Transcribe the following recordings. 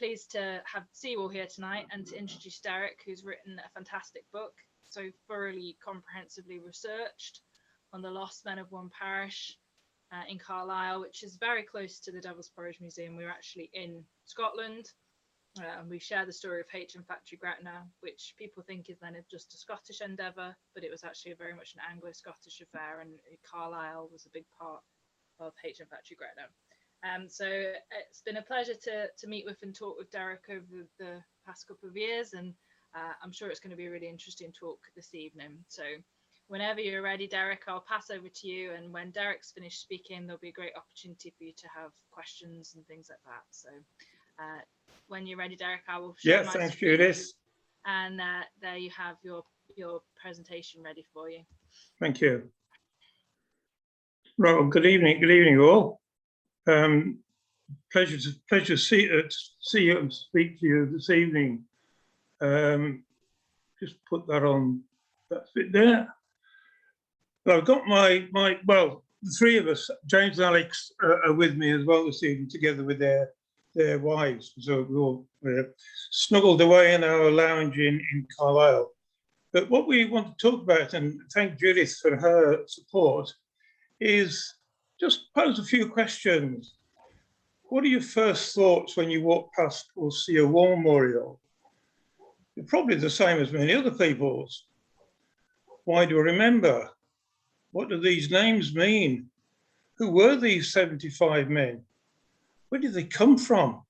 pleased to see you all here tonight and to introduce Derek, who's written a fantastic book, so thoroughly, comprehensively researched on the lost men of one parish in Carlisle, which is very close to the Devil's Porridge Museum. We're actually in Scotland, and we share the story of HM Factory Gretna, which people think is then just a Scottish endeavour, but it was actually very much an Anglo-Scottish affair, and Carlisle was a big part of HM Factory Gretna. So it's been a pleasure to meet with and talk with Derek over the past couple of years, and I'm sure it's going to be a really interesting talk this evening. So whenever you're ready, Derek, I'll pass over to you, and when Derek's finished speaking, there'll be a great opportunity for you to have questions and things like that. So when you're ready, Derek, I will share my screen. Thanks, Judith. And there you have your presentation ready for you. Thank you. Right, well, good evening all. Pleasure to see you and speak to you this evening. Just put that on that bit there. Well, I've got well, the three of us, James and Alex, are with me as well this evening, together with their wives. So we're all snuggled away in our lounge in Carlisle. But what we want to talk about, and thank Judith for her support, is just pose a few questions. What are your first thoughts when you walk past or see a war memorial? You're probably the same as many other people's. Why do I remember? What do these names mean? Who were these 75 men? Where did they come from?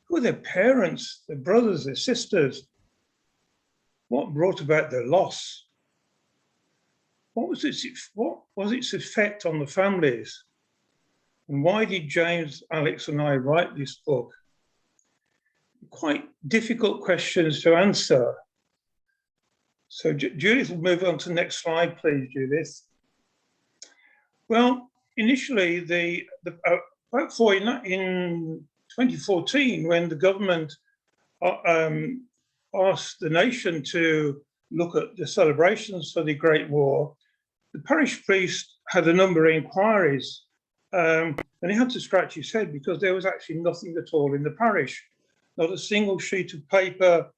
Who were their parents, their brothers, their sisters? What brought about their loss? What was its effect on the families? And why did James, Alex and I write this book? Quite difficult questions to answer. So Judith will move on to the next slide, please, Judith. Well, initially, in 2014, when the government asked the nation to look at the celebrations for the Great War, the parish priest had a number of inquiries, and he had to scratch his head because there was actually nothing at all in the parish, not a single sheet of paper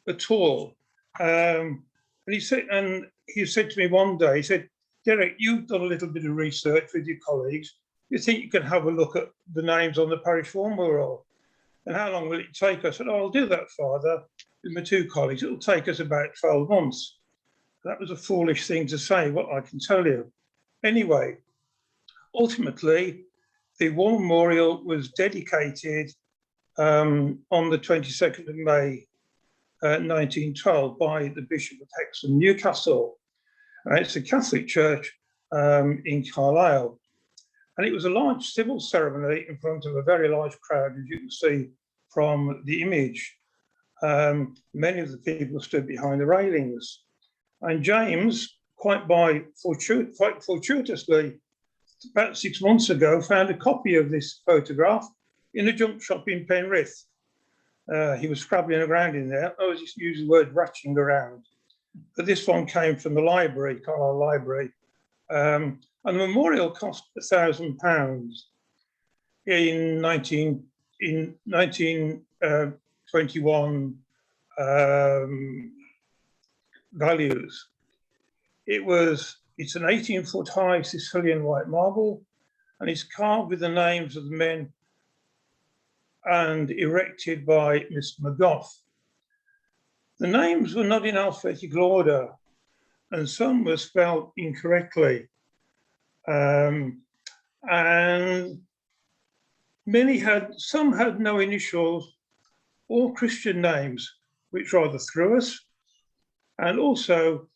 at all. And he said to me one day, he said, "Derek, you've done a little bit of research with your colleagues. You think you can have a look at the names on the parish war memorial? And how long will it take us?" I said, "Oh, I'll do that, Father, with my two colleagues. It'll take us about 12 months. That was a foolish thing to say, what I can tell you. Anyway, ultimately, the war memorial was dedicated on the 22nd of May, 1912 by the Bishop of Hexham, Newcastle. It's a Catholic church in Carlisle. And it was a large civil ceremony in front of a very large crowd, as you can see from the image. Many of the people stood behind the railings. And James, quite fortuitously, about 6 months ago, found a copy of this photograph in a junk shop in Penrith. He was scrabbling around in there. I was just using the word ratching around. But this one came from the library, Carlisle Library. And the memorial cost £1,000 in 1921 values. It's an 18-foot high Sicilian white marble, and it's carved with the names of the men and erected by Mr. McGough. The names were not in alphabetical order, and some were spelled incorrectly. And some had no initials or Christian names, which rather threw us. And also,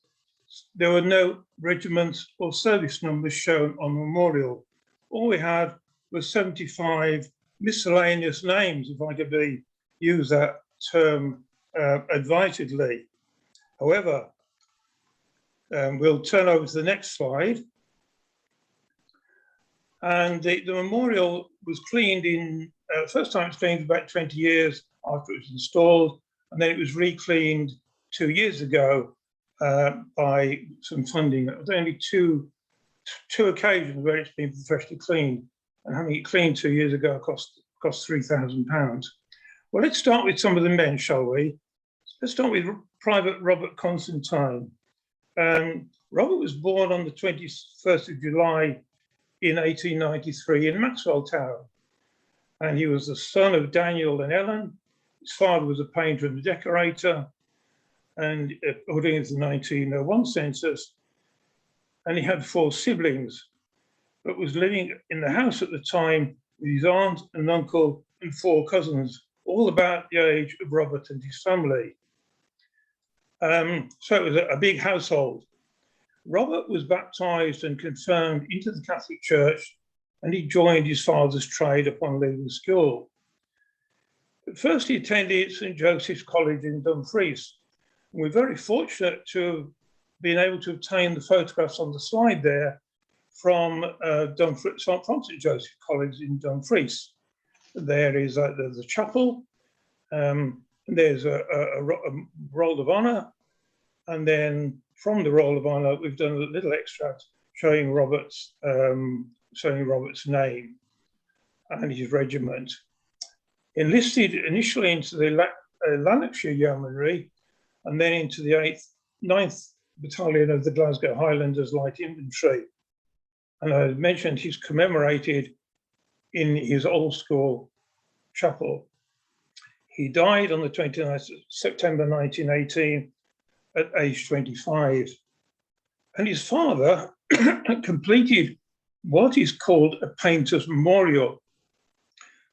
there were no regiments or service numbers shown on the memorial. All we had was 75 miscellaneous names, if I could use that term advisedly. However, we'll turn over to the next slide. And the memorial was cleaned first time it was cleaned about 20 years after it was installed, and then it was re-cleaned 2 years ago by some funding. It was only two occasions where it's been professionally cleaned, and having it cleaned 2 years ago cost £3,000. Well, let's start with some of the men, shall we? Let's start with Private Robert Constantine. Robert was born on the 21st of July in 1893 in Maxwell Town, and he was the son of Daniel and Ellen. His father was a painter and a decorator, and according to the 1901 census, and he had 4 siblings, but was living in the house at the time with his aunt and uncle and 4 cousins, all about the age of Robert and his family. So it was a big household. Robert was baptized and confirmed into the Catholic Church, and he joined his father's trade upon leaving school. At first, he attended St. Joseph's College in Dumfries. And we're very fortunate to have been able to obtain the photographs on the slide there from St. Joseph's College in Dumfries. There is there's a chapel, there's a roll of honour, and then from the roll of honour, we've done a little extract showing Robert's name and his regiment. Enlisted initially into the Lanarkshire Yeomanry and then into the 9th Battalion of the Glasgow Highlanders Light Infantry. And I mentioned he's commemorated in his old school chapel. He died on the 29th of September 1918 at age 25. And his father completed what is called a painter's memorial,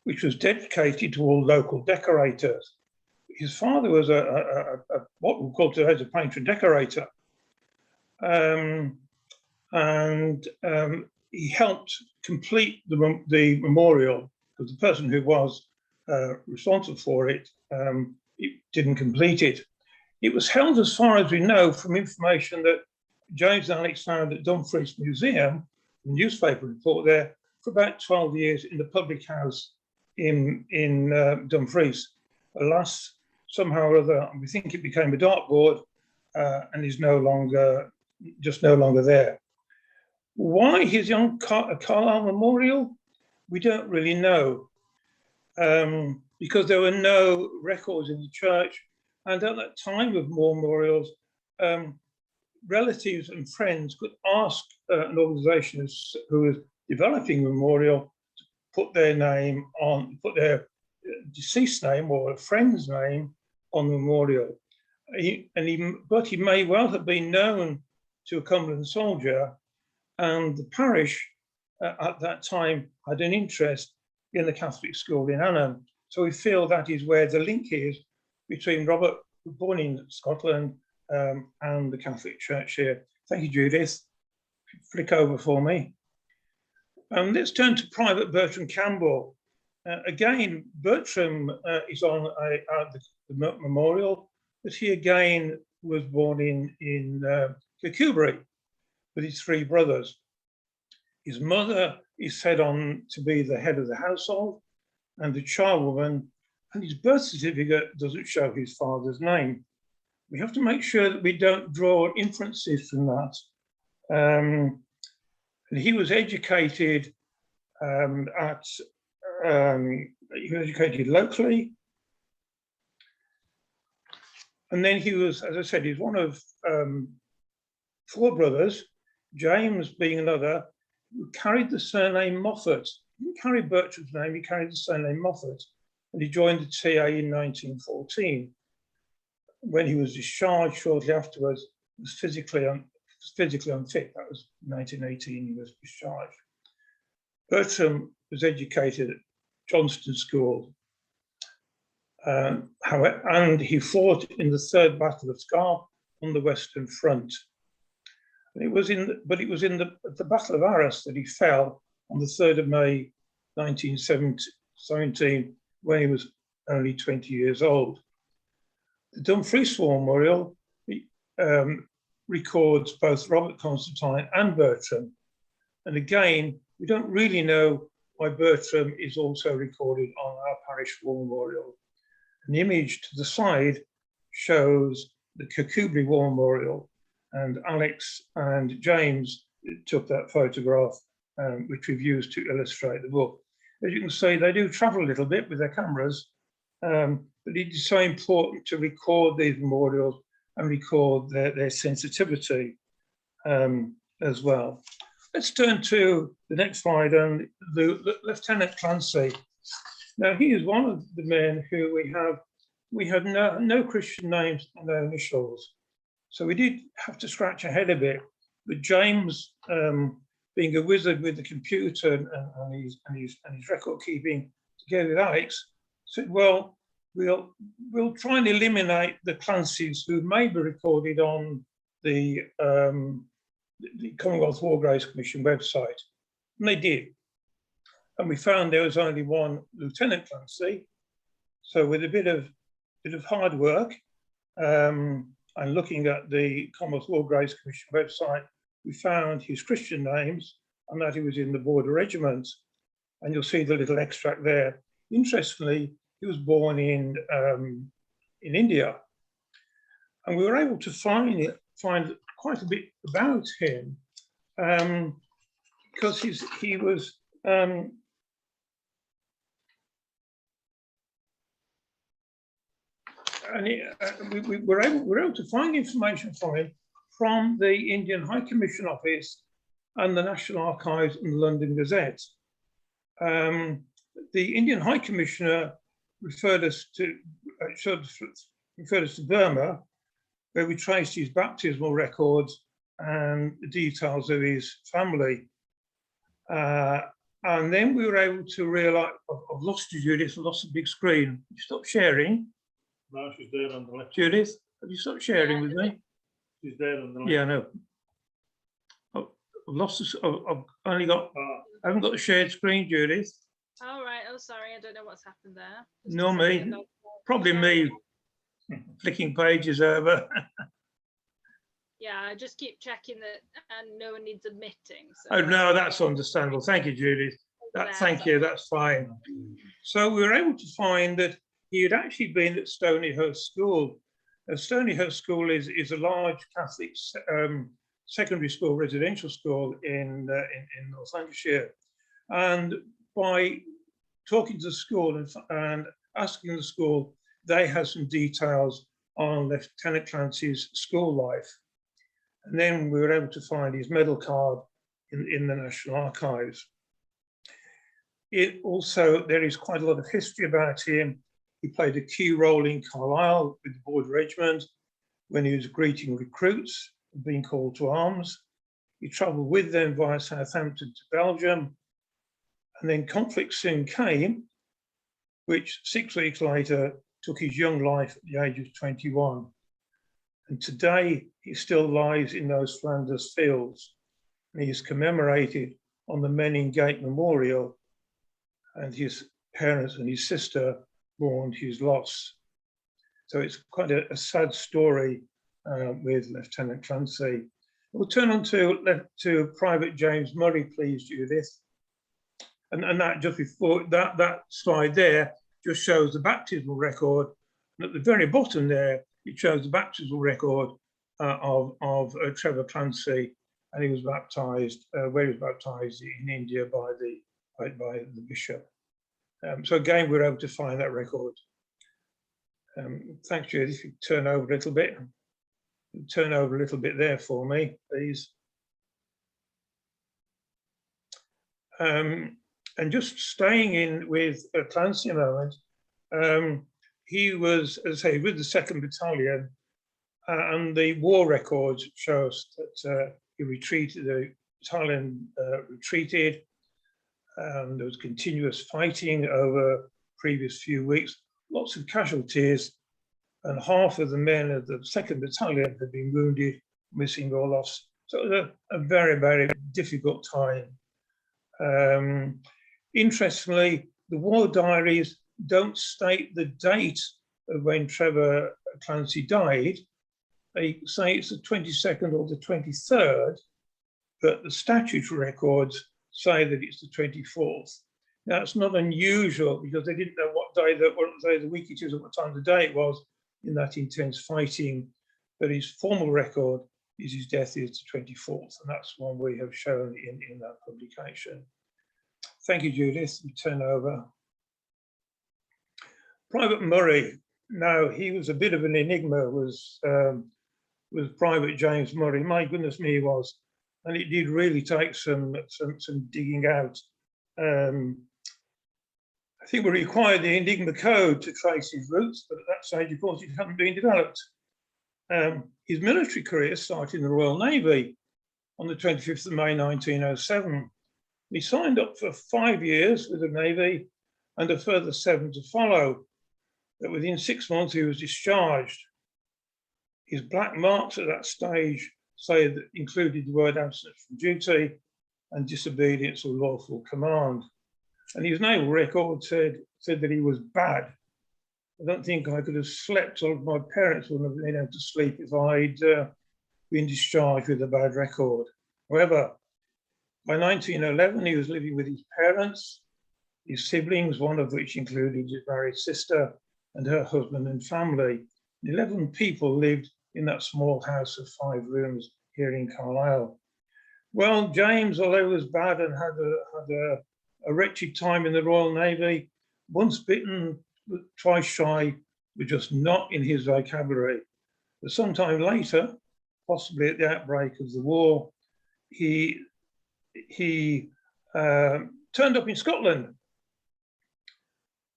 which was dedicated to all local decorators. His father was what we call today as a painter and decorator. He helped complete the memorial, because the person who was responsible for it didn't complete it. It was held, as far as we know, from information that James and Alex found at Dumfries Museum, a newspaper report there, for about 12 years in the public house in Dumfries. Alas, somehow or other, we think it became a dartboard and is no longer there. Why his young Carlisle memorial? We don't really know, because there were no records in the church, and at that time of memorials, relatives and friends could ask an organisation who was developing a memorial to put their name on, put their deceased name or a friend's name on the memorial. But he may well have been known to a Cumberland soldier, and the parish at that time had an interest in the Catholic school in Annan. So we feel that is where the link is between Robert, born in Scotland, and the Catholic Church here. Thank you, Judith. Flick over for me. Let's turn to Private Bertram Campbell. Again, Bertram is on the memorial, but he again was born in Kirkcudbright with his 3 brothers. His mother is said on to be the head of the household and the charwoman, and his birth certificate doesn't show his father's name. We have to make sure that we don't draw inferences from that. And he was educated locally. And then he was, as I said, he's one of 4 brothers, James being another, who carried the surname Moffat. He didn't carry Bertram's name, he carried the surname Moffat. And he joined the TA in 1914. When he was discharged shortly afterwards, he was physically unfit. That was 1918, he was discharged. Bertram was educated at Johnston School. And he fought in the 3rd Battle of Scarpe on the Western Front. And it was in the Battle of Arras that he fell on the 3rd of May 1917, when he was only 20 years old. The Dumfries War Memorial records both Robert Constantine and Bertram. And again, we don't really know why Bertram is also recorded on our parish war memorial. An image to the side shows the Kirkcudbright War Memorial, and Alex and James took that photograph, which we've used to illustrate the book. As you can see, they do travel a little bit with their cameras, but it is so important to record these memorials and record their sensitivity as well. Let's turn to the next slide and Lieutenant Clancey. Now, he is one of the men who we had no Christian names and no initials. So we did have to scratch our head a bit, but James, being a wizard with the computer and his record keeping together with Alex, said, well, we'll try and eliminate the Clancys who may be recorded on the Commonwealth War Graves Commission website. And they did. And we found there was only one Lieutenant Clancey. So with a bit of hard work and looking at the Commonwealth War Graves Commission website, we found his Christian names and that he was in the Border Regiment. And you'll see the little extract there. Interestingly, he was born in India. And we were able to find quite a bit about him because he was we were able to find information from him from the Indian High Commission Office and the National Archives and the London Gazette. The Indian High Commissioner referred us to Burma, where we traced his baptismal records and the details of his family. And then we were able to realize, I've lost you, Judith, I've lost the big screen. You stop sharing. No, she's there on the left. Judith, have you stopped sharing with me? She's there on the left. Yeah, no. I've lost this, I've only got, I haven't got the shared screen, Judith. All right. Oh, sorry. I don't know what's happened there. No, me. Probably me flicking pages over. Yeah, I just keep checking that and no one needs admitting. So. Oh, no, that's understandable. Thank you, Judith. Thank you, that's fine. So we were able to find that he had actually been at Stonyhurst School. Stonyhurst School is a large Catholic secondary school, residential school in North Lancashire. And by talking to the school and asking the school, they had some details on Lieutenant Clancey's school life. And then we were able to find his medal card in the National Archives. There is quite a lot of history about him. He played a key role in Carlisle with the Border Regiment when he was greeting recruits and being called to arms. He travelled with them via Southampton to Belgium. And then conflict soon came, which 6 weeks later took his young life at the age of 21. And today he still lies in those Flanders fields. And he is commemorated on the Menin Gate Memorial, and his parents and his sister mourned his loss. So it's quite a sad story with Lieutenant Clancey. We'll turn on to Private James Murray, please, Judith. And that just before that slide there just shows the baptismal record. And at the very bottom there, it shows the baptismal record of Trevor Clancey, and he was baptized where he was baptized in India by the bishop. So again, we were able to find that record. Thanks, Judith. If you turn over a little bit. Turn over a little bit there for me, please. And just staying in with Clancey a moment, he was, as I say, with the 2nd Battalion, and the war records show us that he retreated, the battalion retreated. There was continuous fighting over previous few weeks, lots of casualties, and half of the men of the 2nd Battalion had been wounded, missing or lost. So it was a very, very difficult time. Interestingly, the war diaries don't state the date of when Trevor Clancey died. They say it's the 22nd or the 23rd, but the statutory records say that it's the 24th. Now, it's not unusual because they didn't know what day of the week it is or what time of the day it was in that intense fighting, but his formal record is his death is the 24th, and that's one we have shown in that publication. Thank you, Judith. We turn over. Private Murray, now he was a bit of an enigma, was Private James Murray. My goodness me, he was. And it did really take some digging out. I think we required the Enigma code to trace his roots, but at that stage, of course, it hadn't been developed. His military career started in the Royal Navy on the 25th of May 1907. He signed up for 5 years with the Navy and a further 7 to follow. But within 6 months, he was discharged. His black marks at that stage say that included the word absence from duty and disobedience of lawful command. And his naval record said that he was bad. I don't think I could have slept, or my parents wouldn't have been able to sleep if I'd been discharged with a bad record. However, by 1911, he was living with his parents, his siblings, one of which included his married sister and her husband and family. 11 people lived in that small house of 5 rooms here in Carlisle. Well, James, although he was bad and had a wretched time in the Royal Navy, once bitten, twice shy, were just not in his vocabulary. But sometime later, possibly at the outbreak of the war, he turned up in Scotland,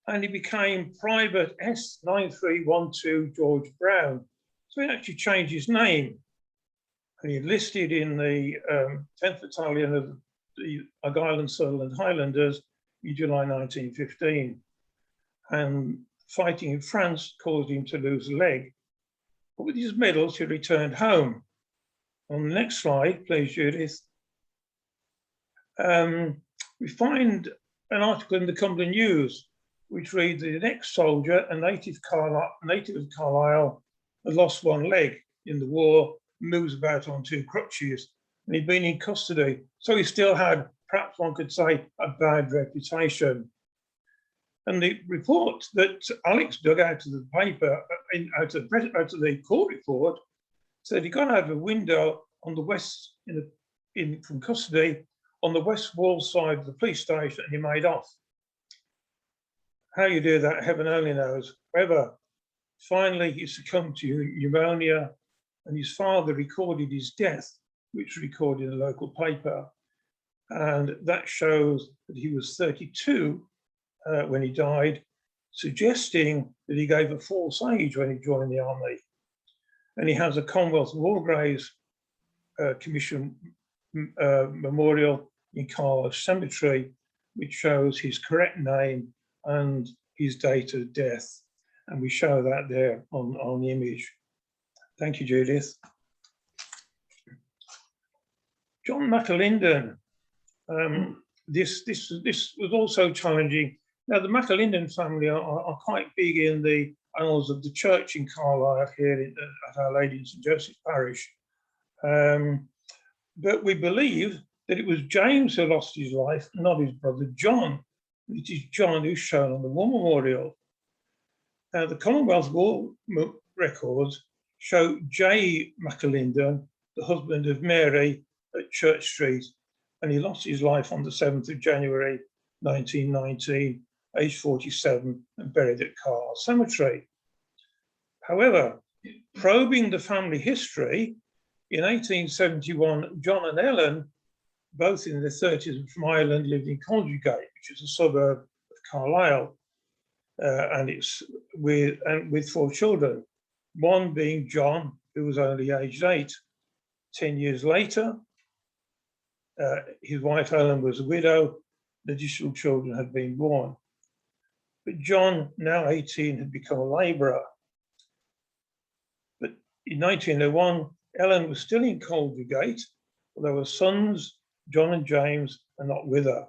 and he became Private S9312 George Brown. So he actually changed his name, and he enlisted in the 10th Battalion of the Argyll and Sutherland Highlanders in July 1915. And fighting in France caused him to lose a leg. But with his medals, he returned home. On the next slide, please, Judith. We find an article in the Cumberland News which reads that an ex-soldier, a native of Carlisle, had lost one leg in the war, moves about on 2 crutches, and he'd been in custody. So he still had, perhaps one could say, a bad reputation. And the report that Alex dug out of the paper, out of the court report, said he got out of a window on the west, from custody, on the west wall side of the police station, and he made off. How you do that, heaven only knows. However, finally he succumbed to pneumonia, and his father recorded his death, which was recorded in the local paper. And that shows that he was 32 when he died, suggesting that he gave a false age when he joined the army. And he has a Commonwealth War Graves Commission memorial in Carlisle Cemetery, which shows his correct name and his date of death. And we show that there on the image. Thank you, Judith. John McAlindon. This was also challenging. Now, the McAlindon family are quite big in the annals of the church in Carlisle here at Our Lady in St Joseph's Parish. But we believe that it was James who lost his life, not his brother John. It is John who's shown on the War Memorial. Now, the Commonwealth War records show J. McAlindon, the husband of Mary, at Church Street, and he lost his life on the 7th of January 1919, aged 47, and buried at Carlisle Cemetery. However, probing the family history, in 1871, John and Ellen, both in their 30s from Ireland, lived in Conjugate, which is a suburb of Carlisle, and it's with 4 children, one being John, who was only aged 8. 10 years later, his wife Ellen was a widow. Additional children had been born. But John, now 18, had become a labourer. But in 1901, Ellen was still in Conjugate, although her sons, John and James, are not with her.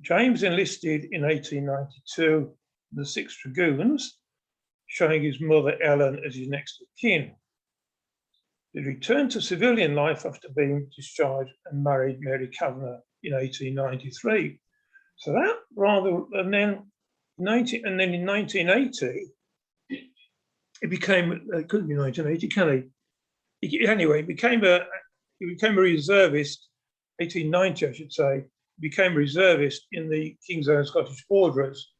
James enlisted in 1892 in the 6th Dragoons, showing his mother Ellen as his next of kin. He returned to civilian life after being discharged and married Mary Kavanagh in 1893. So that and then in 1980, it became, it couldn't be 1980, can he? Anyway, he became a reservist, 1890, I should say, became a reservist in the King's Own Scottish Borderers.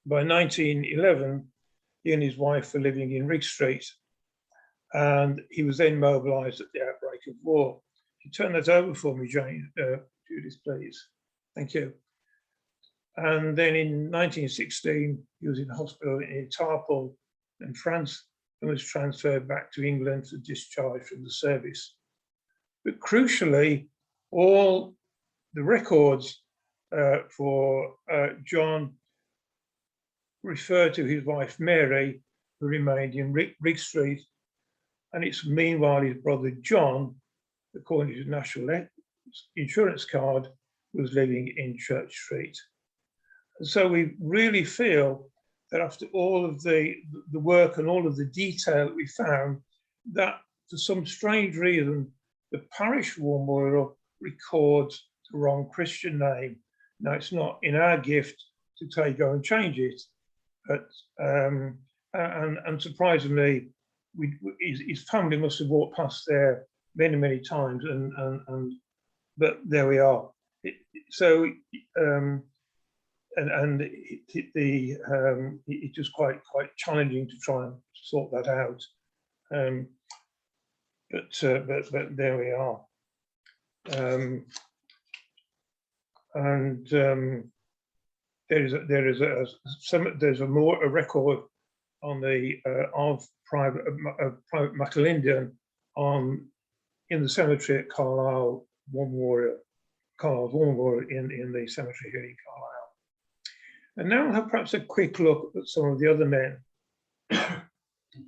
by 1911, he and his wife were living in Rig Street, and he was then mobilised at the outbreak of war. Can you turn that over for me, Judith, please? Thank you. And then in 1916, he was in hospital in Tarpon in France and was transferred back to England for discharge from the service. But crucially, all the records for John refer to his wife Mary, who remained in Rig Street, and it's meanwhile his brother John, according to his national insurance card, was living in Church Street. And so we really feel that after all of the work and all of the detail that we found, that for some strange reason, the parish war memorial records the wrong Christian name. Now, it's not in our gift to go and change it, but and surprisingly, his family must have walked past there many, many times, but there we are. It's just quite challenging to try and sort that out. But there we are. There's a record on the of Private McAlindon in the cemetery at Carlisle, Carlisle's War Memorial in the cemetery here in Carlisle. And now we'll have perhaps a quick look at some of the other men.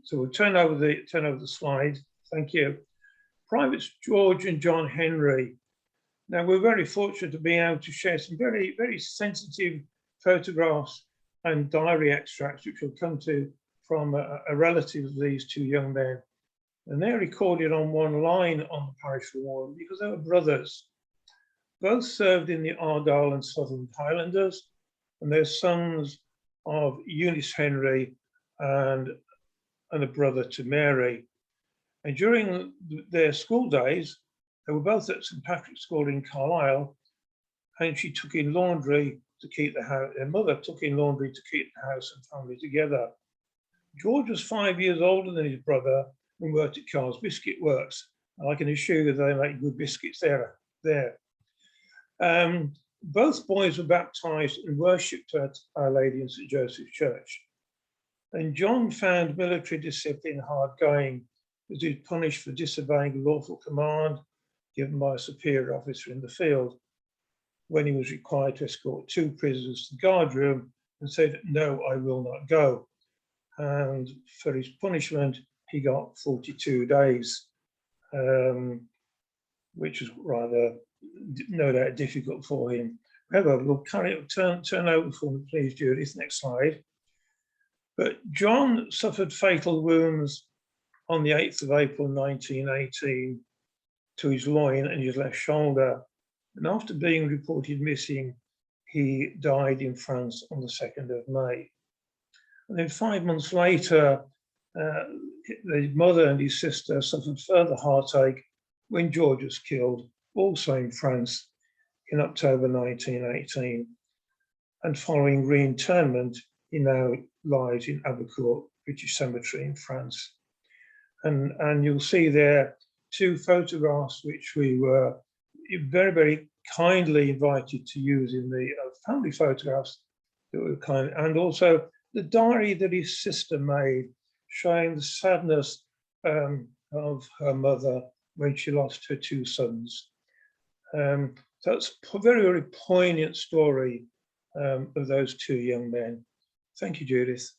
So we'll turn over the slide. Thank you. Privates George and John Henry. Now, we're very fortunate to be able to share some very, very sensitive photographs and diary extracts, which will come to from a relative of these two young men. And they're recorded on one line on the parish memorial because they were brothers. Both served in the Argyll and Southern Highlanders, and they're sons of Eunice Henry and a brother to Mary. And during their school days, they were both at St Patrick's School in Carlisle, and she took in laundry to keep the house. Their mother took in laundry to keep the house and family together. George was 5 years older than his brother and worked at Carr's Biscuit Works. And I can assure you they make good biscuits there. Both boys were baptised and worshipped at Our Lady in St Joseph's Church. And John found military discipline hard going, as he was punished for disobeying a lawful command given by a superior officer in the field, when he was required to escort two prisoners to the guard room and said, "No, I will not go." And for his punishment, he got 42 days, which was rather, no doubt, difficult for him. However, we'll turn over for me, please, Judith. Next slide. But John suffered fatal wounds on the 8th of April 1918 to his loin and his left shoulder. And after being reported missing, he died in France on the 2nd of May. And then 5 months later, his mother and his sister suffered further heartache when George was killed, also in France, in October 1918. And following reinterment, he now lies in Abercourt British Cemetery in France. And you'll see there two photographs which we were very, very kindly invited to use in the family photographs that were kind, and also the diary that his sister made, showing the sadness of her mother when she lost her two sons. So it's a very, very poignant story of those two young men. Thank you, Judith.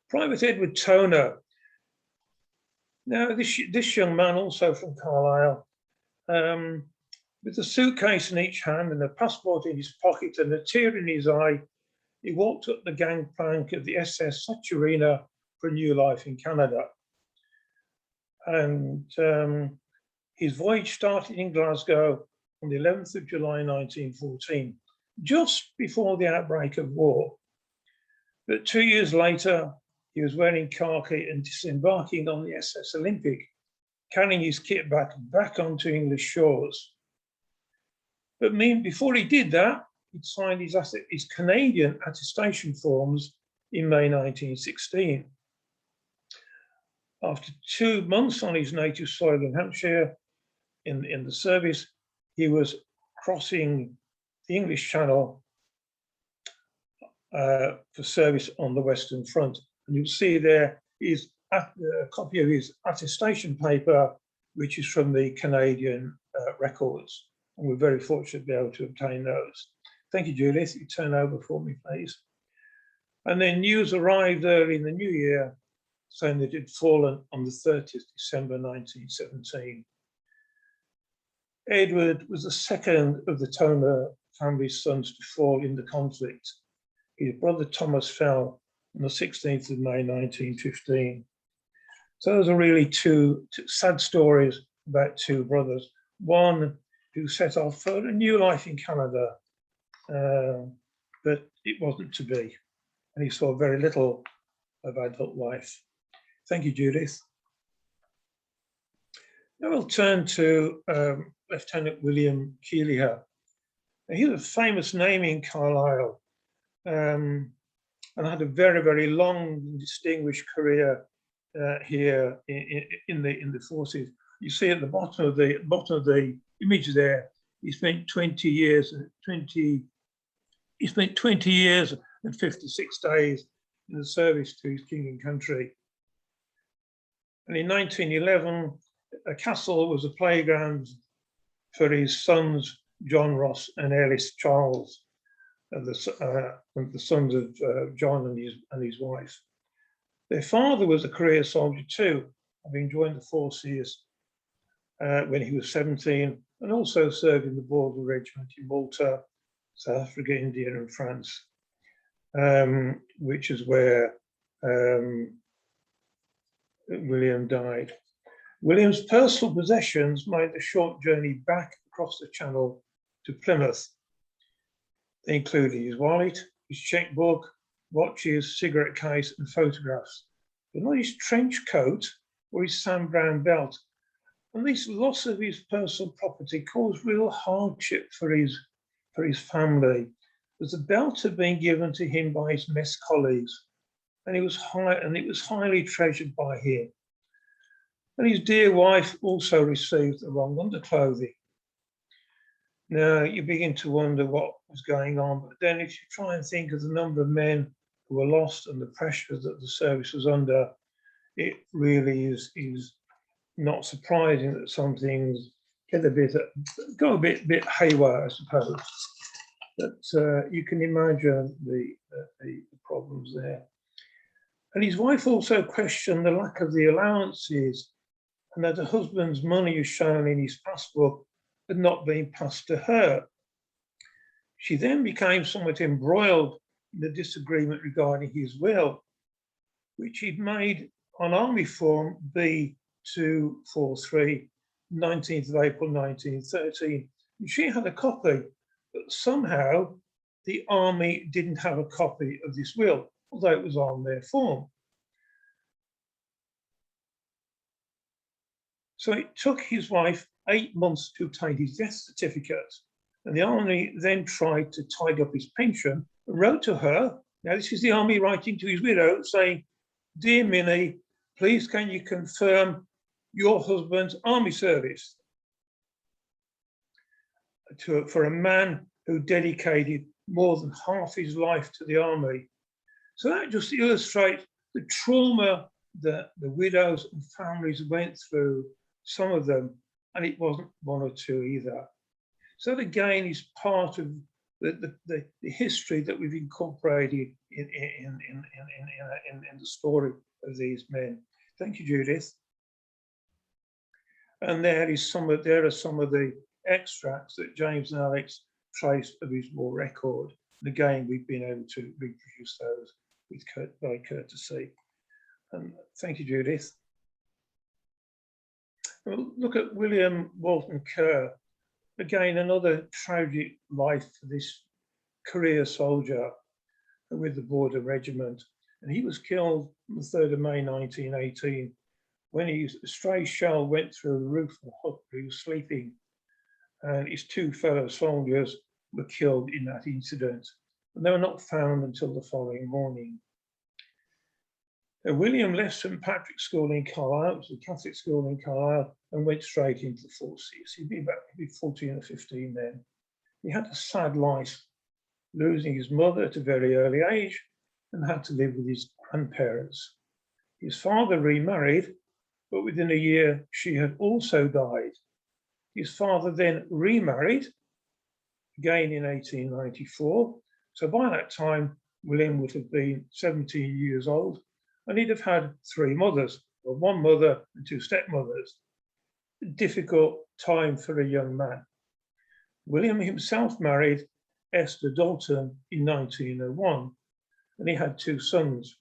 Private Edward Toner. Now, this young man, also from Carlisle, with a suitcase in each hand and a passport in his pocket and a tear in his eye, he walked up the gangplank of the SS Saturina for a new life in Canada. And his voyage started in Glasgow on the 11th of July 1914, just before the outbreak of war. But 2 years later, he was wearing khaki and disembarking on the SS Olympic, carrying his kit back onto English shores. But before he did that, he'd signed his Canadian attestation forms in May 1916. After 2 months on his native soil in Hampshire in the service, he was crossing the English Channel for service on the Western Front. And you'll see there is a copy of his attestation paper, which is from the Canadian records. And we're very fortunate to be able to obtain those. Thank you, Judith. You turn over for me, please. And then news arrived early in the new year saying that it had fallen on the 30th December 1917. Edward was the second of the Toner family's sons to fall in the conflict. His brother Thomas fell on the 16th of May 1915. So those are really two sad stories about two brothers. One who set off for a new life in Canada, but it wasn't to be. And he saw very little of adult life. Thank you, Judith. Now we'll turn to Lieutenant William Keeliher. He's a famous name in Carlisle and had a very, very long, distinguished career here in the forces. You see at the bottom of the image there, he spent 20 years and 56 days in the service to his king and country. And in 1911, a castle was a playground for his sons, John Ross and Ellis Charles, the sons of John and his wife. Their father was a career soldier too, having joined the forces when he was 17, and also served in the Border Regiment in Malta, South Africa, India, and France, which is where William died. William's personal possessions made the short journey back across the Channel to Plymouth. They included his wallet, his checkbook, watches, cigarette case, and photographs, but not his trench coat or his Sam Brown belt. And this loss of his personal property caused real hardship for his family, as the belt had been given to him by his mess colleagues, and it was highly treasured by him. And his dear wife also received the wrong underclothing. Now you begin to wonder what was going on, but then if you try and think of the number of men who were lost and the pressure that the service was under, it really is not surprising that some things go a bit haywire, I suppose. But you can imagine the problems there. And his wife also questioned the lack of the allowances, and that her husband's money, as shown in his passport, had not been passed to her. She then became somewhat embroiled in the disagreement regarding his will, which he'd made on Army Form B243, 19th of April 1913. And she had a copy, but somehow the Army didn't have a copy of this will, although it was on their form. So it took his wife 8 months to obtain his death certificate, and the Army then tried to tidy up his pension and wrote to her. Now this is the Army writing to his widow saying, "Dear Minnie, please can you confirm your husband's Army service?" For a man who dedicated more than half his life to the Army. So that just illustrates the trauma that the widows and families went through, some of them, and it wasn't one or two either. So that again is part of the history that we've incorporated in the story of these men. Thank you, Judith. And there are some of the extracts that James and Alex traced of his war record. And again, we've been able to reproduce those with by courtesy. And thank you, Judith. We'll look at William Walton KERR. Again, another tragic life for this career soldier with the Border Regiment. And he was killed on the 3rd of May 1918 when a stray shell went through the roof of the hut where he was sleeping. And his two fellow soldiers were killed in that incident, and they were not found until the following morning. William left St Patrick's School in Carlisle, it was a Catholic school in Carlisle, and went straight into the forces. He'd be 14 or 15 then. He had a sad life, losing his mother at a very early age and had to live with his grandparents. His father remarried, but within a year she had also died. His father then remarried, again in 1894. So by that time, William would have been 17 years old, and he'd have had three mothers, or one mother and two stepmothers. A difficult time for a young man. William himself married Esther Dalton in 1901, and he had two sons.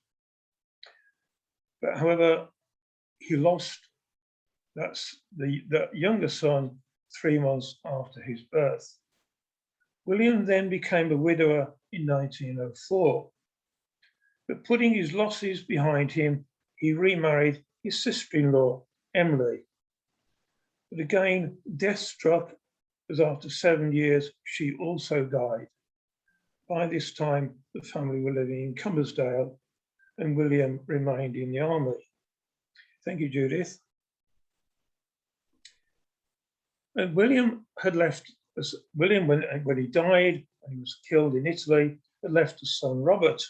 But however, he lost the younger son 3 months after his birth. William then became a widower in 1904. But putting his losses behind him, he remarried his sister-in-law, Emily. But again, death struck, as after 7 years, she also died. By this time, the family were living in Cumbersdale, and William remained in the army. Thank you, Judith. And William had left, when he died, and he was killed in Italy, had left a son, Robert,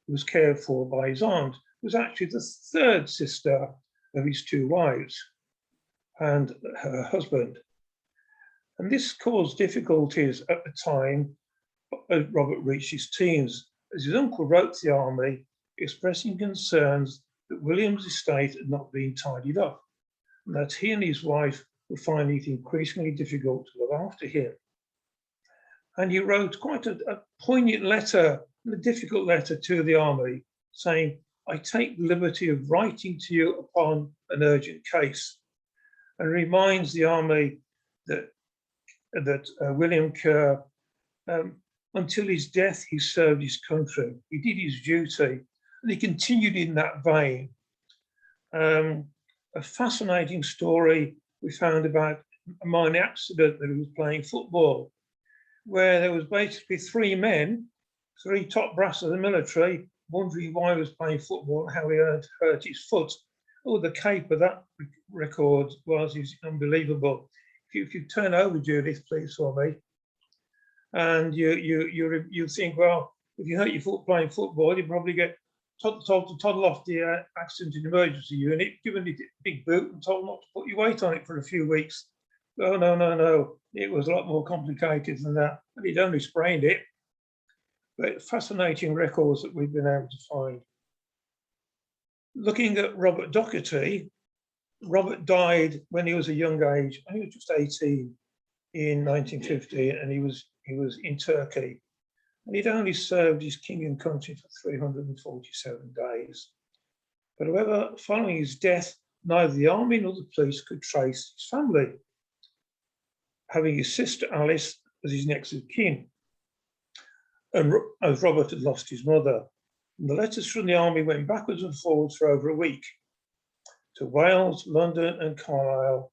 who was cared for by his aunt, who was actually the third sister of his two wives and her husband. And this caused difficulties at the time as Robert reached his teens, as his uncle wrote to the army expressing concerns that William's estate had not been tidied up, and that he and his wife were finding it increasingly difficult to look after him. And he wrote quite a poignant letter, a difficult letter to the army, saying, "I take the liberty of writing to you upon an urgent case," and reminds the army that William KERR, until his death, he served his country. He did his duty, and he continued in that vein. A fascinating story we found about a minor accident that he was playing football, where there was basically three men, three top brass of the military, wondering why he was playing football and how he had hurt his foot. Oh, the cape of that record is unbelievable. If you turn over, Judith, please, for me. And you think, well, if you hurt your foot playing football, you probably get told to toddle off the accident and emergency unit, given it a big boot and told not to put your weight on it for a few weeks. Oh, no. It was a lot more complicated than that. And he'd only sprained it. But fascinating records that we've been able to find. Looking at Robert Docherty, Robert died when he was a young age. I think he was just 18 in 1950, and he was in Turkey. And he'd only served his king and country for 347 days. But however, following his death, neither the army nor the police could trace his family, having his sister Alice as his next of kin. And as Robert had lost his mother. And the letters from the army went backwards and forwards for over a week to Wales, London, and Carlisle.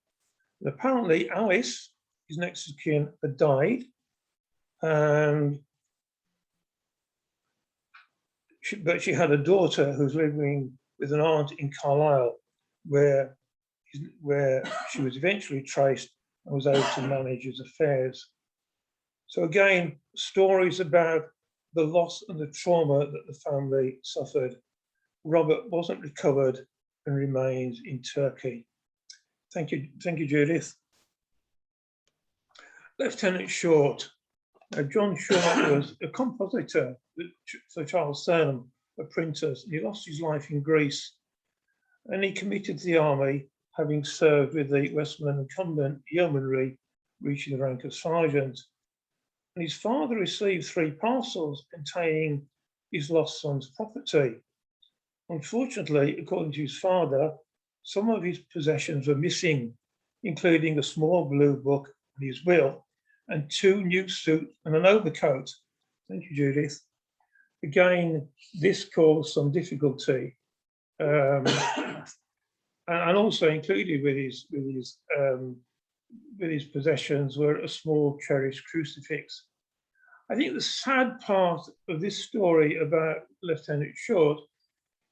And apparently Alice, his next of kin, had died, but she had a daughter who was living with an aunt in Carlisle, where she was eventually traced and was able to manage his affairs. So again, stories about the loss and the trauma that the family suffered. Robert wasn't recovered and remains in Turkey. Thank you, Judith. Lieutenant Short. Now, John Short was a compositor for Charles Surnham, a printer. He lost his life in Greece, and he committed to the army, having served with the Westmoreland and Cumberland Yeomanry, reaching the rank of sergeant. And his father received 3 parcels containing his lost son's property. Unfortunately, according to his father, some of his possessions were missing, including a small blue book and his will, and 2 new suits and an overcoat. Thank you, Judith. Again, this caused some difficulty. And also included with his possessions were a small cherished crucifix I think the sad part of this story about Lieutenant Short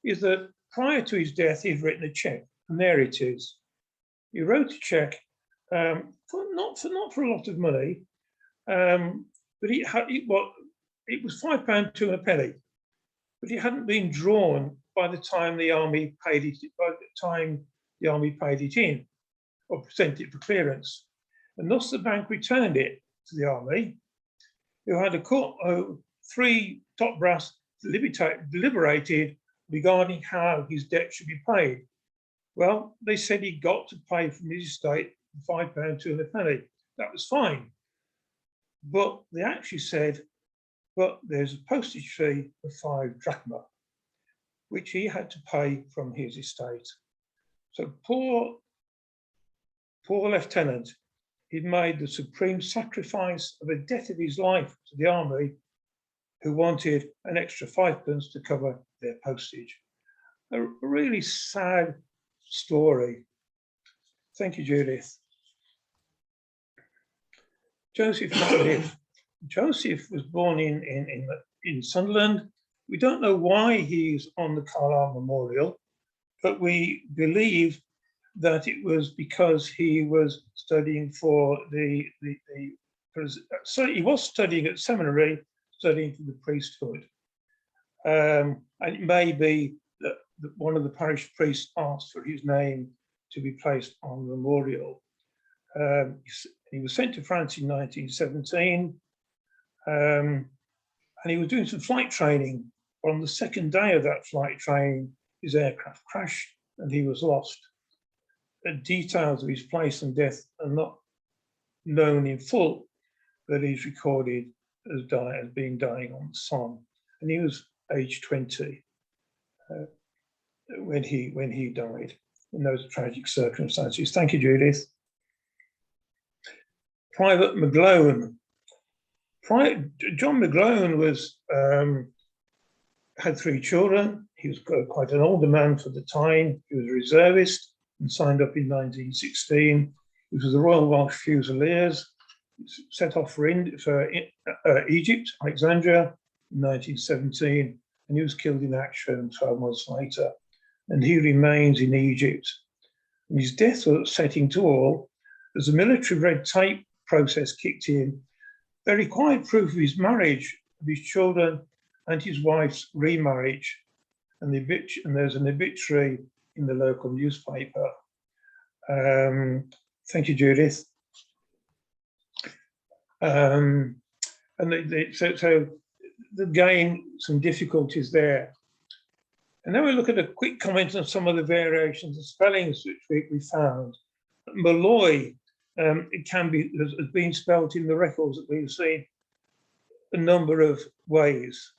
is that prior to his death, he'd written a cheque, and there it is. He wrote a cheque not for a lot of money, but it was £5.02, but it hadn't been drawn by the time the army paid it. By the time the army paid it in, or sent it for clearance, and thus the bank returned it to the army, who had three top brass deliberated regarding how his debt should be paid. Well, they said he got to pay from his estate £5.02. That was fine. But they actually said, but there's a postage fee of 5 drachma, which he had to pay from his estate. So poor lieutenant, he'd made the supreme sacrifice of a debt of his life to the army, who wanted an extra 5p to cover their postage. A really sad story. Thank you, Judith. Joseph McAlindon. Joseph was born in Sunderland. We don't know why he's on the Carlisle Memorial, but we believe that it was because he was studying for so he was studying at seminary, studying for the priesthood. And it may be that one of the parish priests asked for his name to be placed on the memorial. He was sent to France in 1917, and he was doing some flight training. On the second day of that flight training, his aircraft crashed and he was lost. The details of his place and death are not known in full, but he's recorded as being dying on the Somme, and he was age 20 when he died in those tragic circumstances. Thank you, Judith. Private McGlone. John McGlone was had 3 children. He was quite an older man for the time. He was a reservist and signed up in 1916. He was with the Royal Welsh Fusiliers. He set off for Egypt, Alexandria, in 1917, and he was killed in action 12 months later. And he remains in Egypt. And his death was upsetting to all, as the military red tape process kicked in. They required proof of his marriage, of his children, and his wife's remarriage. And there's an obituary in the local newspaper. Thank you, Judith. So again, some difficulties there. And then we look at a quick comment on some of the variations of spellings which we found. Malloy, it has been spelt in the records that we've seen a number of ways,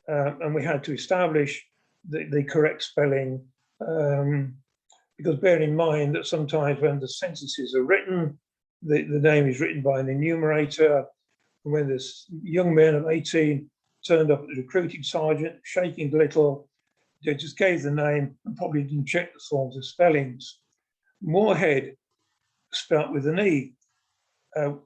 and we had to establish the correct spelling, because bear in mind that sometimes when the sentences are written, the name is written by an enumerator, and when this young man of 18 turned up at the recruiting sergeant, shaking a little, they just gave the name and probably didn't check the forms of spellings. Moorhead spelt with an E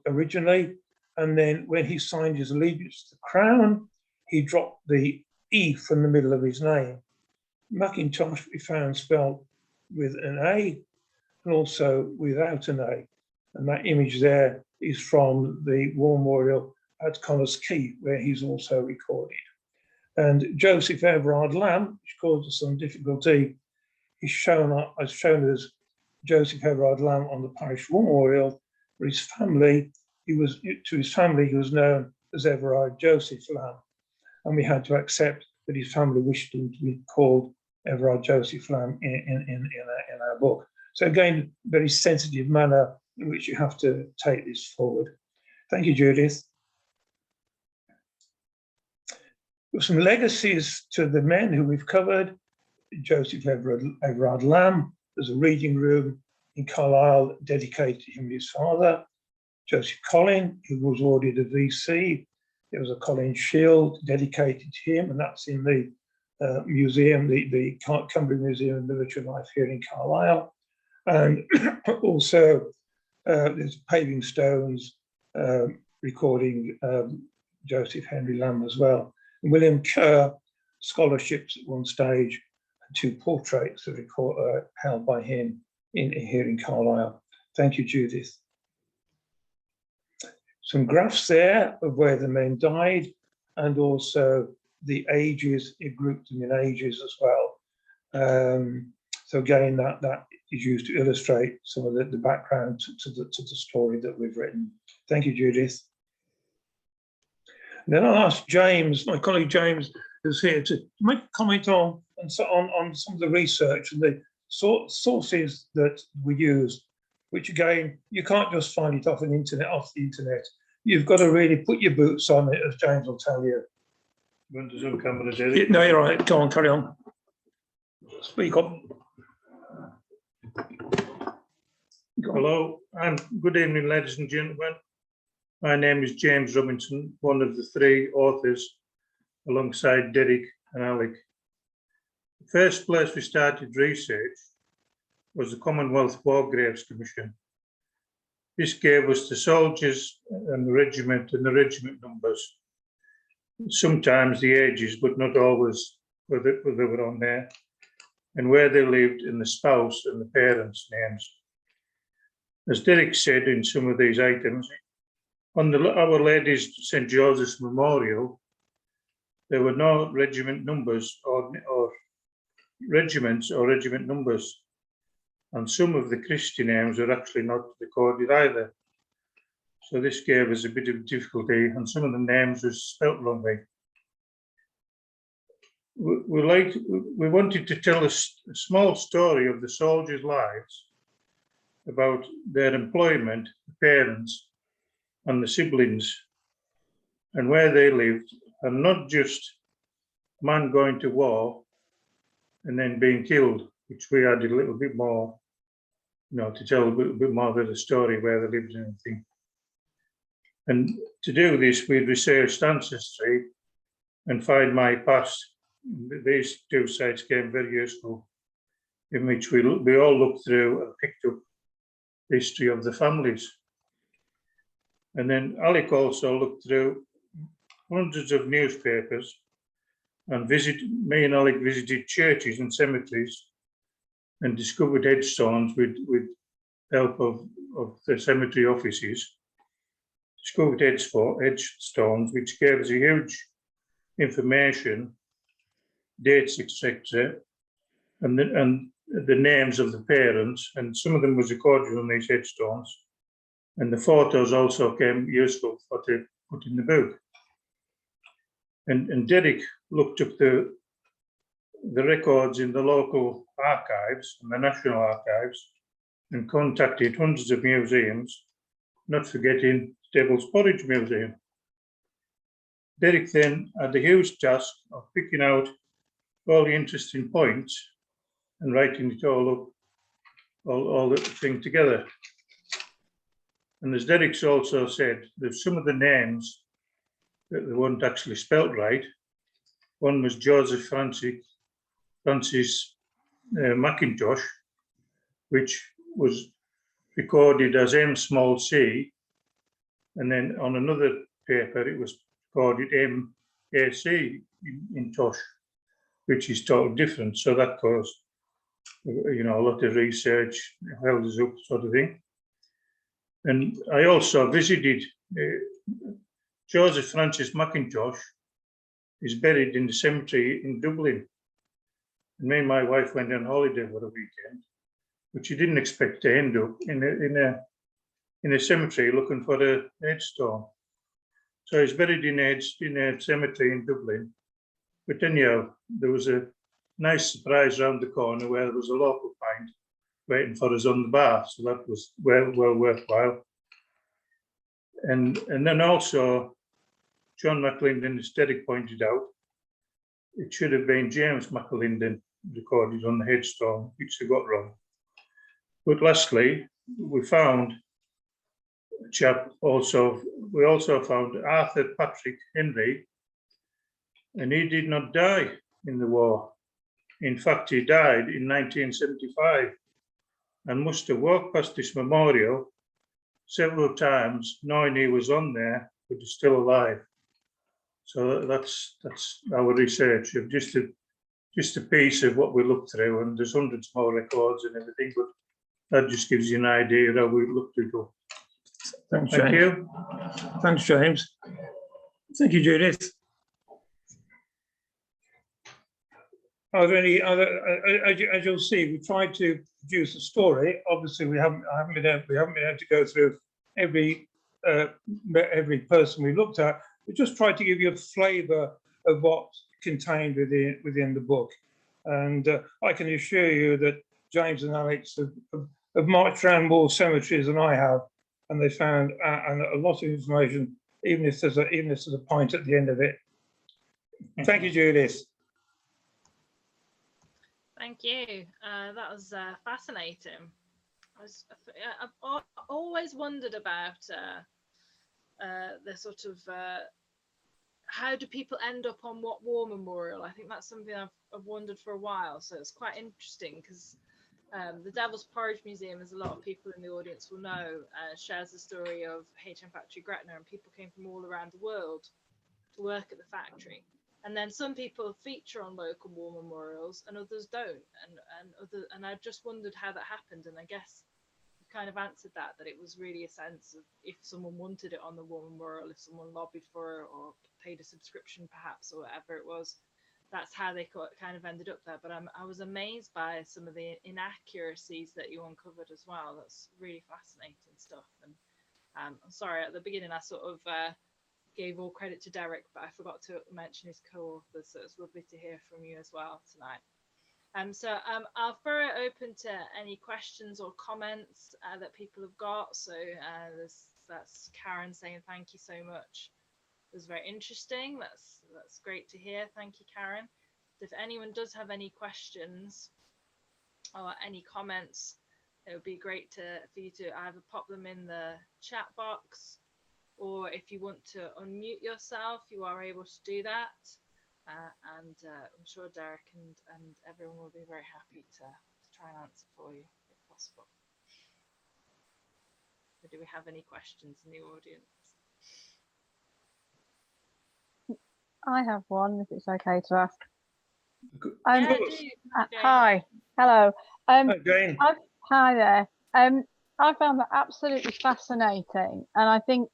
originally, and then when he signed his allegiance to the crown, he dropped the E from the middle of his name. Mackintosh we found spelled with an A and also without an A. And that image there is from the War Memorial at Connors Quay, where he's also recorded. And Joseph Everard Lamb, which caused us some difficulty, is shown as Joseph Everard Lamb on the Parish War Memorial, but his family, he was known as Everard Joseph Lamb. And we had to accept that his family wished him to be called Everard Joseph Lamb in our book. So again, very sensitive manner in which you have to take this forward. Thank you, Judith. Some legacies to the men who we've covered. Joseph Everard Lamb. There's a reading room in Carlisle dedicated to him and his father. Joseph Collin, who was awarded a VC. There was a Collin Shield dedicated to him, and that's in the museum, the Cumbria Museum of Military Life here in Carlisle. And also there's paving stones recording Joseph Henry Lamb as well. And William KERR scholarships at one stage, and 2 portraits that are held by him here in Carlisle. Thank you, Judith. Some graphs there of where the men died, and also the ages. It grouped them in ages as well. So again, that is used to illustrate some of the background to the story that we've written. Thank you, Judith. And then I'll ask James, my colleague James, who's here, to make a comment on some of the research and the sources that we use, which again, you can't just find it off the internet. You've got to really put your boots on it, as James will tell you. Went to Zoom camera, Derek. No, you're right. Go on, carry on. Speak up. Hello, good evening, ladies and gentlemen. My name is James Robinson, one of the 3 authors alongside Derek and Alec. The first place we started research was the Commonwealth War Graves Commission. This gave us the soldiers and the regiment numbers, sometimes the ages, but not always whether they were on there, and where they lived, and the spouse and the parents' names. As Derek said in some of these items, on Our Lady's St. Joseph's Memorial, there were no regiment numbers or regiments or regiment numbers, and some of the Christian names are actually not recorded either. So this gave us a bit of difficulty, and some of the names were spelt wrongly. We wanted to tell a small story of the soldiers' lives, about their employment, the parents and the siblings, and where they lived, and not just a man going to war and then being killed, which we added a little bit more, to tell a little bit more of the story where they lived and everything. And to do this, we researched ancestry and Find My Past. These 2 sites came very useful, in which we all looked through and picked up the history of the families. And then Alec also looked through hundreds of newspapers, and me and Alec visited churches and cemeteries and discovered headstones with help of the cemetery offices. Discovered headstones, which gave us a huge information, dates, etc., and the names of the parents, and some of them was recorded on these headstones, and the photos also came useful to put in the book. And Derek looked up the records in the local archives and the National Archives, and contacted hundreds of museums, not forgetting Devil's Porridge Museum. Derek then had the huge task of picking out all the interesting points and writing it all up, all the thing together. And as Derek's also said, there's some of the names that they weren't actually spelt right. One was Joseph Francis McIntosh, which was recorded as M-c, and then on another paper it was recorded M-A-C in Tosh, which is totally different. So that caused, a lot of research, held us up, sort of thing. And I also visited Joseph Francis McIntosh is buried in the cemetery in Dublin. And me and my wife went on holiday for a weekend, but she didn't expect to end up in a cemetery looking for a headstone. So he's buried in a cemetery in Dublin. But anyhow, there was a nice surprise around the corner where there was a local pint waiting for us on the bar. So that was well worthwhile. And then also, John McAlindon, as Derek pointed out, it should have been James McAlindon recorded on the headstone, which they got wrong. But lastly, we found a chap also, we also found Arthur Patrick Henry, and he did not die in the war. In fact, he died in 1975 and must have walked past this memorial several times, knowing he was on there, but he's still alive. So that's our research of just a piece of what we looked through, and there's hundreds more records and everything, but that just gives you an idea of how we looked at it. Thanks, Thank James. you. Thanks, James. Thank you, Judith. Are there any other? As you'll see, we tried to produce a story. Obviously, we haven't been able to go through every person we looked at. We just tried to give you a flavour of what's contained within the book. And I can assure you that James and Alex have marched around more cemeteries than I have, and they found and a lot of information, even if there's a point at the end of it. Thank you, Judith. Thank you. That was fascinating. I've always wondered about the sort of how do people end up on what war memorial? I think that's something I've wondered for a while. So it's quite interesting because the Devil's Porridge Museum, as a lot of people in the audience will know, shares the story of HM Factory Gretna, and people came from all around the world to work at the factory. And then some people feature on local war memorials and others don't. And I just wondered how that happened. And I guess you kind of answered that it was really a sense of if someone wanted it on the war memorial, if someone lobbied for it or paid a subscription perhaps or whatever it was, that's how they kind of ended up there. But I was amazed by some of the inaccuracies that you uncovered as well. That's really fascinating stuff. And I'm sorry, at the beginning I sort of gave all credit to Derek, but I forgot to mention his co-authors, so it's lovely to hear from you as well tonight. I'll throw it open to any questions or comments that people have got. So that's Karen saying thank you so much. It was very interesting. That's great to hear. Thank you, Karen. If anyone does have any questions or any comments, it would be great for you to either pop them in the chat box, or if you want to unmute yourself, you are able to do that. I'm sure Derek and everyone will be very happy to try and answer for you if possible. So do we have any questions in the audience? I have one, if it's okay to ask. Yeah, hi, hello. Hi, Jane. Hi there. I found that absolutely fascinating, and I think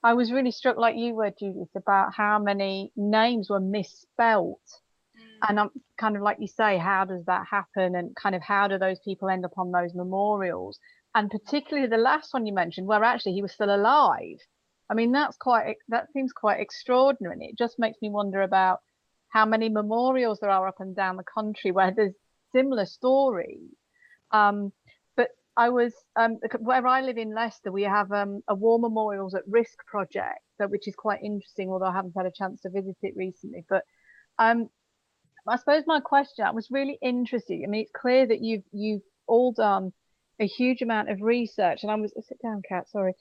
I was really struck, like you were, Judith, about how many names were misspelt. And I'm kind of like you say, how does that happen? And kind of how do those people end up on those memorials? And particularly the last one you mentioned, where actually he was still alive. I mean, that seems quite extraordinary. And it just makes me wonder about how many memorials there are up and down the country where there's similar stories. But I was, where I live in Leicester, we have a War Memorials at Risk project, which is quite interesting, although I haven't had a chance to visit it recently. But I suppose my question, I was really interested. I mean, it's clear that you've all done a huge amount of research, and sit down, Kat, sorry.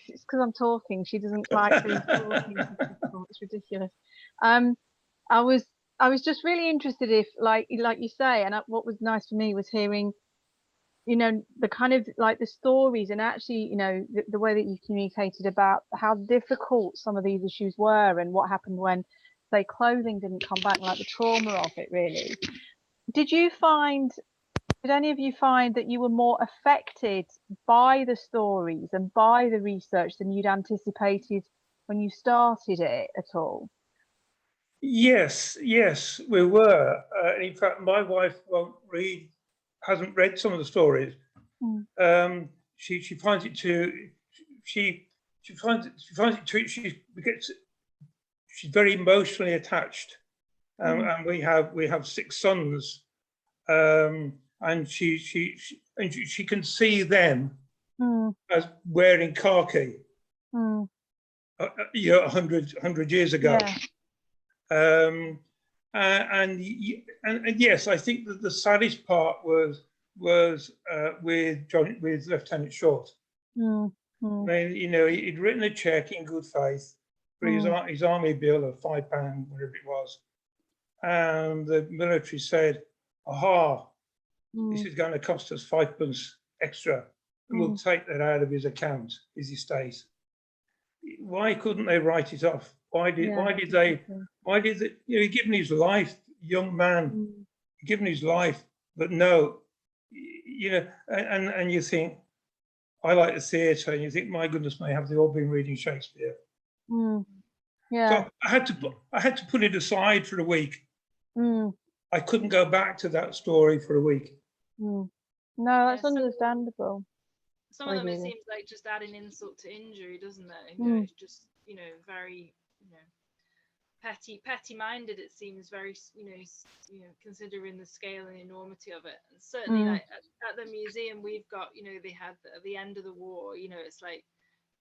It's because I'm talking. She doesn't like me talking. It's ridiculous. I was just really interested if, like you say, and what was nice for me was hearing, you know, the kind of like the stories and actually, you know, the way that you communicated about how difficult some of these issues were and what happened when, say, clothing didn't come back, like the trauma of it, really. Did any of you find that you were more affected by the stories and by the research than you'd anticipated when you started it at all? Yes, we were. In fact, my wife hasn't read some of the stories. She finds it too. She's very emotionally attached, and we have 6 sons, and she can see them as wearing khaki, 100 years ago. Yeah. And yes, I think that the saddest part was with Lieutenant Short. I mean, you know, he'd written a check in good faith for his army bill of £5, whatever it was, and the military said, "Aha, this is going to cost us 5 pence extra, and we'll take that out of his account, his estate." why couldn't they write it off? Why did exactly. they, he'd given his life, young man, Mm. given his life, but no, and you think, I like the theatre, and you think, my goodness, may have they all been reading Shakespeare? Mm. Yeah. So I had to put it aside for a week. Mm. I couldn't go back to that story for a week. Mm. No, that's Yeah, understandable. Some of them, it Really. seems like just adding insult to injury, doesn't it? It's just, very, petty-minded. It seems very, considering the scale and enormity of it. And certainly, like at the museum, we've got, they had at the end of the war, it's like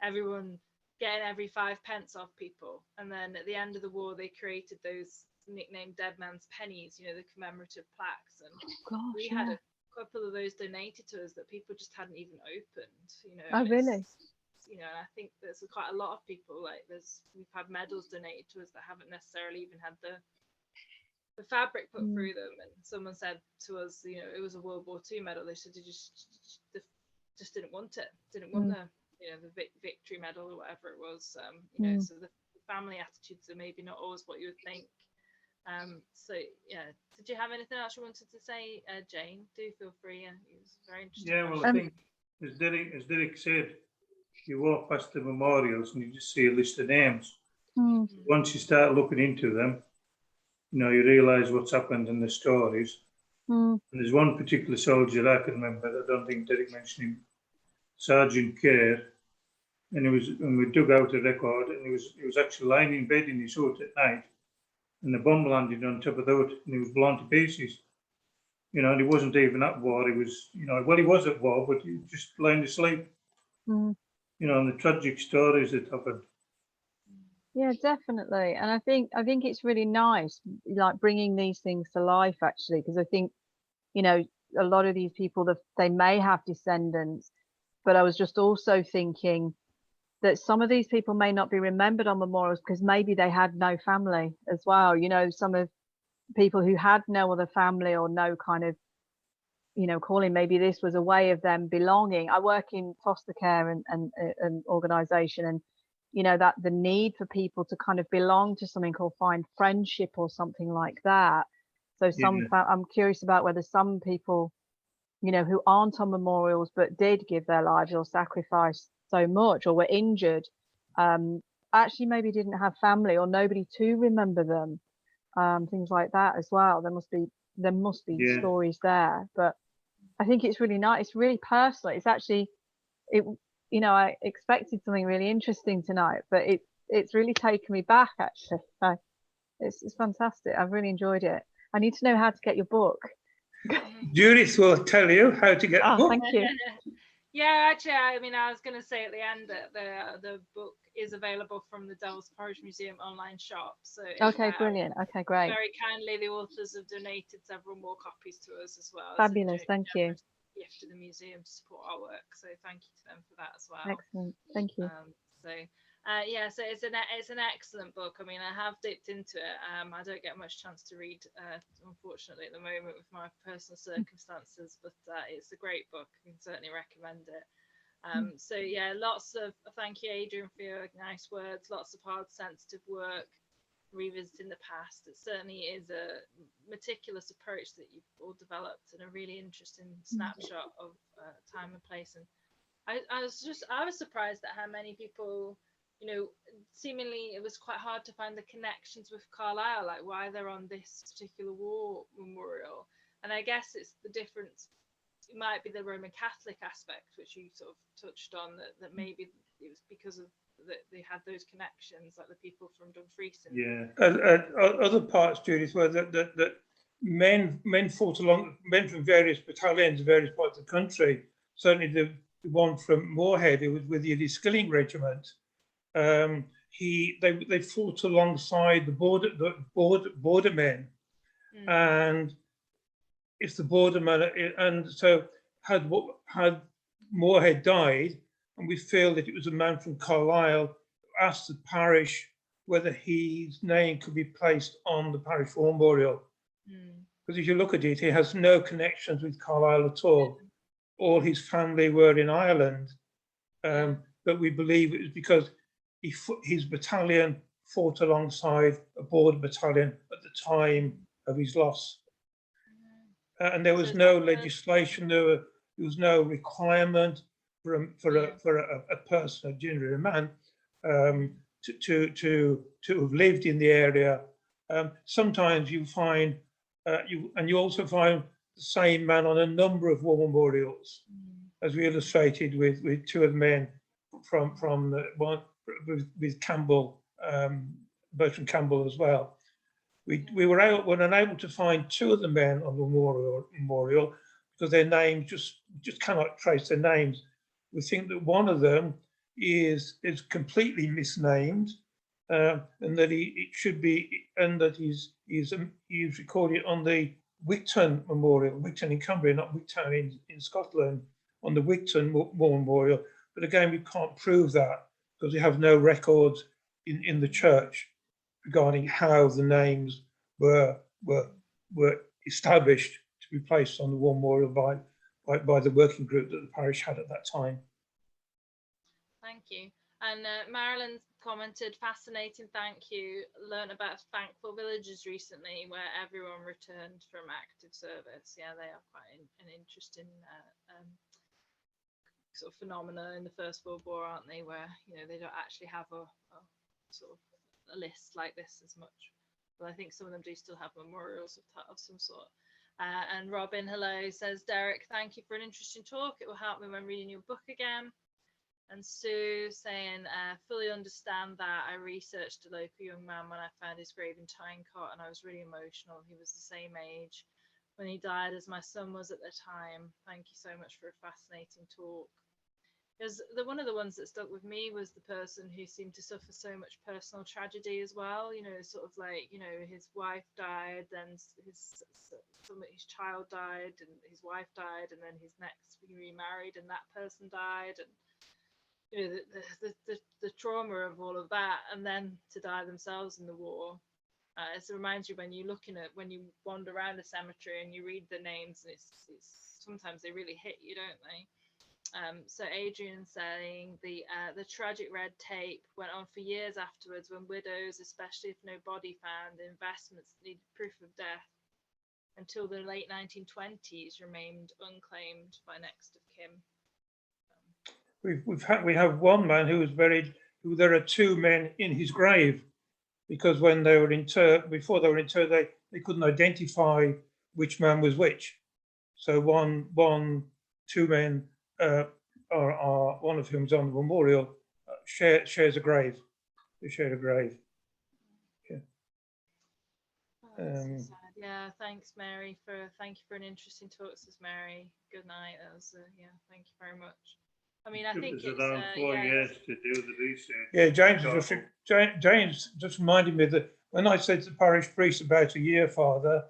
everyone getting every 5 pence off people, and then at the end of the war, they created those nicknamed Dead Man's Pennies, the commemorative plaques, and we had a couple of those donated to us that people just hadn't even opened. Oh, really? And I think there's quite a lot of people, like we've had medals donated to us that haven't necessarily even had the fabric put through them. And someone said to us, it was a World War II medal. They said they just didn't want it, didn't want the victory medal or whatever it was. So the family attitudes are maybe not always what you would think. So yeah, did you have anything else you wanted to say, Jane? Do feel free. It was very interesting. Yeah, well, I think as Derek said, you walk past the memorials and you just see a list of names. Once you start looking into them, you realise what's happened in the stories. And there's one particular soldier I can remember. I don't think Derek mentioned him, Sergeant KERR, and we dug out a record, and he was actually lying in bed in his hut at night, and the bomb landed on top of the hut, and he was blown to pieces. And he wasn't even at war. He was, well, he was at war, but he was just lying asleep. And the tragic stories that happened. Yeah, definitely. And I think it's really nice, like bringing these things to life, actually, because I think, a lot of these people, they may have descendants, but I was just also thinking that some of these people may not be remembered on memorials because maybe they had no family as well. Some of people who had no other family or no kind of, calling, maybe this was a way of them belonging. I work in foster care and organisation, and that the need for people to kind of belong to something or find friendship or something like that. So I'm curious about whether some people, who aren't on memorials but did give their lives or sacrifice so much or were injured, actually maybe didn't have family or nobody to remember them, things like that as well. There must be stories there, but I think it's really nice. It's really personal. It's actually, I expected something really interesting tonight, but it's really taken me back, actually. So it's fantastic. I've really enjoyed it. I need to know how to get your book. Judith will tell you how to get the book. Thank you. Yeah, actually, I was going to say at the end that the book is available from the Devil's Parish Museum online shop. So okay, brilliant. Okay, great. Very kindly, the authors have donated several more copies to us as well. Fabulous, thank you. Gift to the museum to support our work, so thank you to them for that as well. Excellent, thank you. So it's an excellent book. I have dipped into it. I don't get much chance to read, unfortunately, at the moment with my personal circumstances, but it's a great book. I can certainly recommend it. So yeah, lots of thank you, Adrian, for your nice words. Lots of hard, sensitive work, revisiting the past. It certainly is a meticulous approach that you've all developed, and a really interesting snapshot of time and place. And I was surprised at how many people, seemingly it was quite hard to find the connections with Carlisle, like why they're on this particular war memorial. And I guess it's the difference. It might be the Roman Catholic aspect, which you sort of touched on, that maybe it was because of that they had those connections, like the people from Dumfries. Other parts, Judith, were that men fought along, men from various battalions, various parts of the country. Certainly the one from Moorhead, who was with the Skilling Regiment, they fought alongside the border men, and if the bordermen, and so had Moorhead died, and we feel that it was a man from Carlisle, asked the parish whether his name could be placed on the parish war memorial. Because if you look at it, he has no connections with Carlisle at all. All his family were in Ireland, but we believe it was because his battalion fought alongside a border battalion at the time of his loss. And there was no legislation, there was no requirement for a person, a generally a man, to have lived in the area. Sometimes you find, you also find the same man on a number of war memorials, as we illustrated with two of the men from the one with Campbell, Bertrand Campbell as well. We were unable to find two of the men on the memorial because their names just cannot trace their names. We think that one of them is completely misnamed, and that it should be, and that he's recorded on the Wigton Memorial, Wigton in Cumbria, not Wigtown in Scotland, on the Wigton War Memorial. But again, we can't prove that because we have no records in the church regarding how the names were established to be placed on the war memorial by the working group that the parish had at that time. Thank you. And Marilyn commented, fascinating, thank you. Learned about thankful villages recently where everyone returned from active service. Yeah, they are quite an interesting sort of phenomena in the First World War, aren't they? Where, you know, they don't actually have a sort of a list like this as much. But I think some of them do still have memorials of some sort. And Robin, hello, says, Derek, thank you for an interesting talk. It will help me when reading your book again. And Sue saying, fully understand that. I researched a local young man when I found his grave in Tynecott, and I was really emotional. He was the same age when he died as my son was at the time. Thank you so much for a fascinating talk. Because one of the ones that stuck with me was the person who seemed to suffer so much personal tragedy as well. You know, sort of like, you know, his wife died, then his child died, and his wife died, and then his next he remarried, and that person died, and you know, the trauma of all of that, and then to die themselves in the war. It reminds you when you wander around a cemetery and you read the names, and it's sometimes they really hit you, don't they? So Adrian saying the tragic red tape went on for years afterwards when widows, especially if no body found, investments needed proof of death until the late 1920s remained unclaimed by next of kin. We have one man who was buried. There are two men in his grave because when they were interred, before they were interred, they couldn't identify which man was which. So two men. Are one of whom's on the memorial shares a grave. They shared a grave. Yeah. So sad. Yeah. Thanks, Mary. Thank you for an interesting talk, says Mary. Good night. That was yeah. Thank you very much. I mean, I think it's around 4 years to do the research. Yeah, James just reminded me that when I said to the parish priest about a year, Father,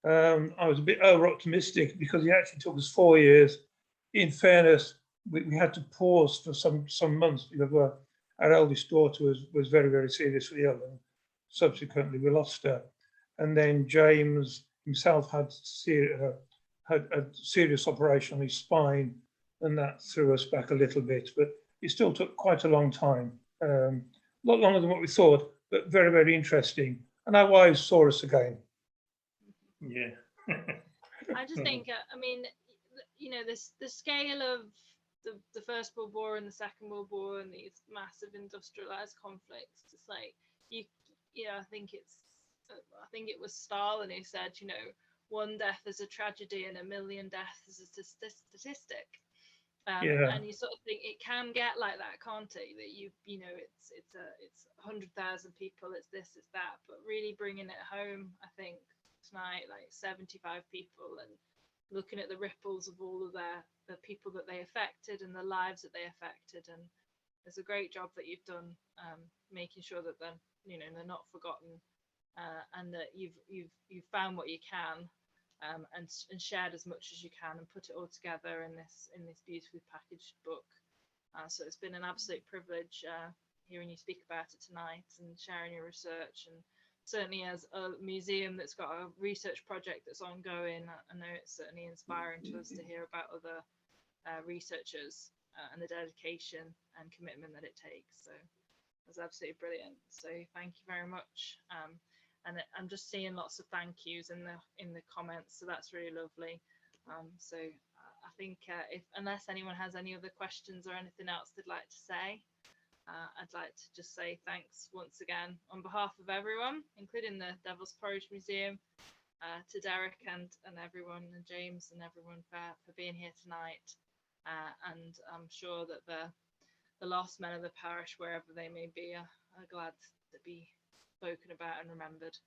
I was a bit over optimistic because it actually took us 4 years. In fairness, we had to pause for some months because our eldest daughter was very, very seriously ill, and subsequently we lost her. And then James himself had a serious operation on his spine, and that threw us back a little bit. But it still took quite a long time, a lot longer than what we thought, but very, very interesting. And our wives saw us again. Yeah. I just think, I mean, you know, the scale of the First World War and the Second World War and these massive industrialized conflicts, it's like I think it was Stalin who said, you know, one death is a tragedy and a million deaths is a statistic. And you sort of think it can get like that, can't it? That you know, it's 100,000 people, it's this, it's that, but really bringing it home, I think tonight, like 75 people, and looking at the ripples of all of the people that they affected and the lives that they affected, and there's a great job that you've done, making sure that they're not forgotten, and that you've found what you can, and shared as much as you can, and put it all together in this beautifully packaged book. So it's been an absolute privilege hearing you speak about it tonight and sharing your research, and certainly as a museum that's got a research project that's ongoing, I know it's certainly inspiring to us to hear about other researchers and the dedication and commitment that it takes. So was absolutely brilliant. So thank you very much. And I'm just seeing lots of thank yous in the comments, so that's really lovely. So I think if unless anyone has any other questions or anything else they'd like to say, I'd like to just say thanks once again on behalf of everyone, including the Devil's Porridge Museum, to Derek and everyone, and James and everyone for being here tonight. And I'm sure that the lost men of the parish, wherever they may be, are glad to be spoken about and remembered.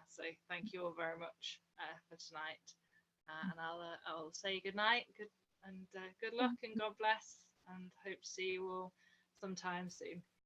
So thank you all very much for tonight. And I'll say good night, good luck, and God bless, and hope to see you all sometime soon.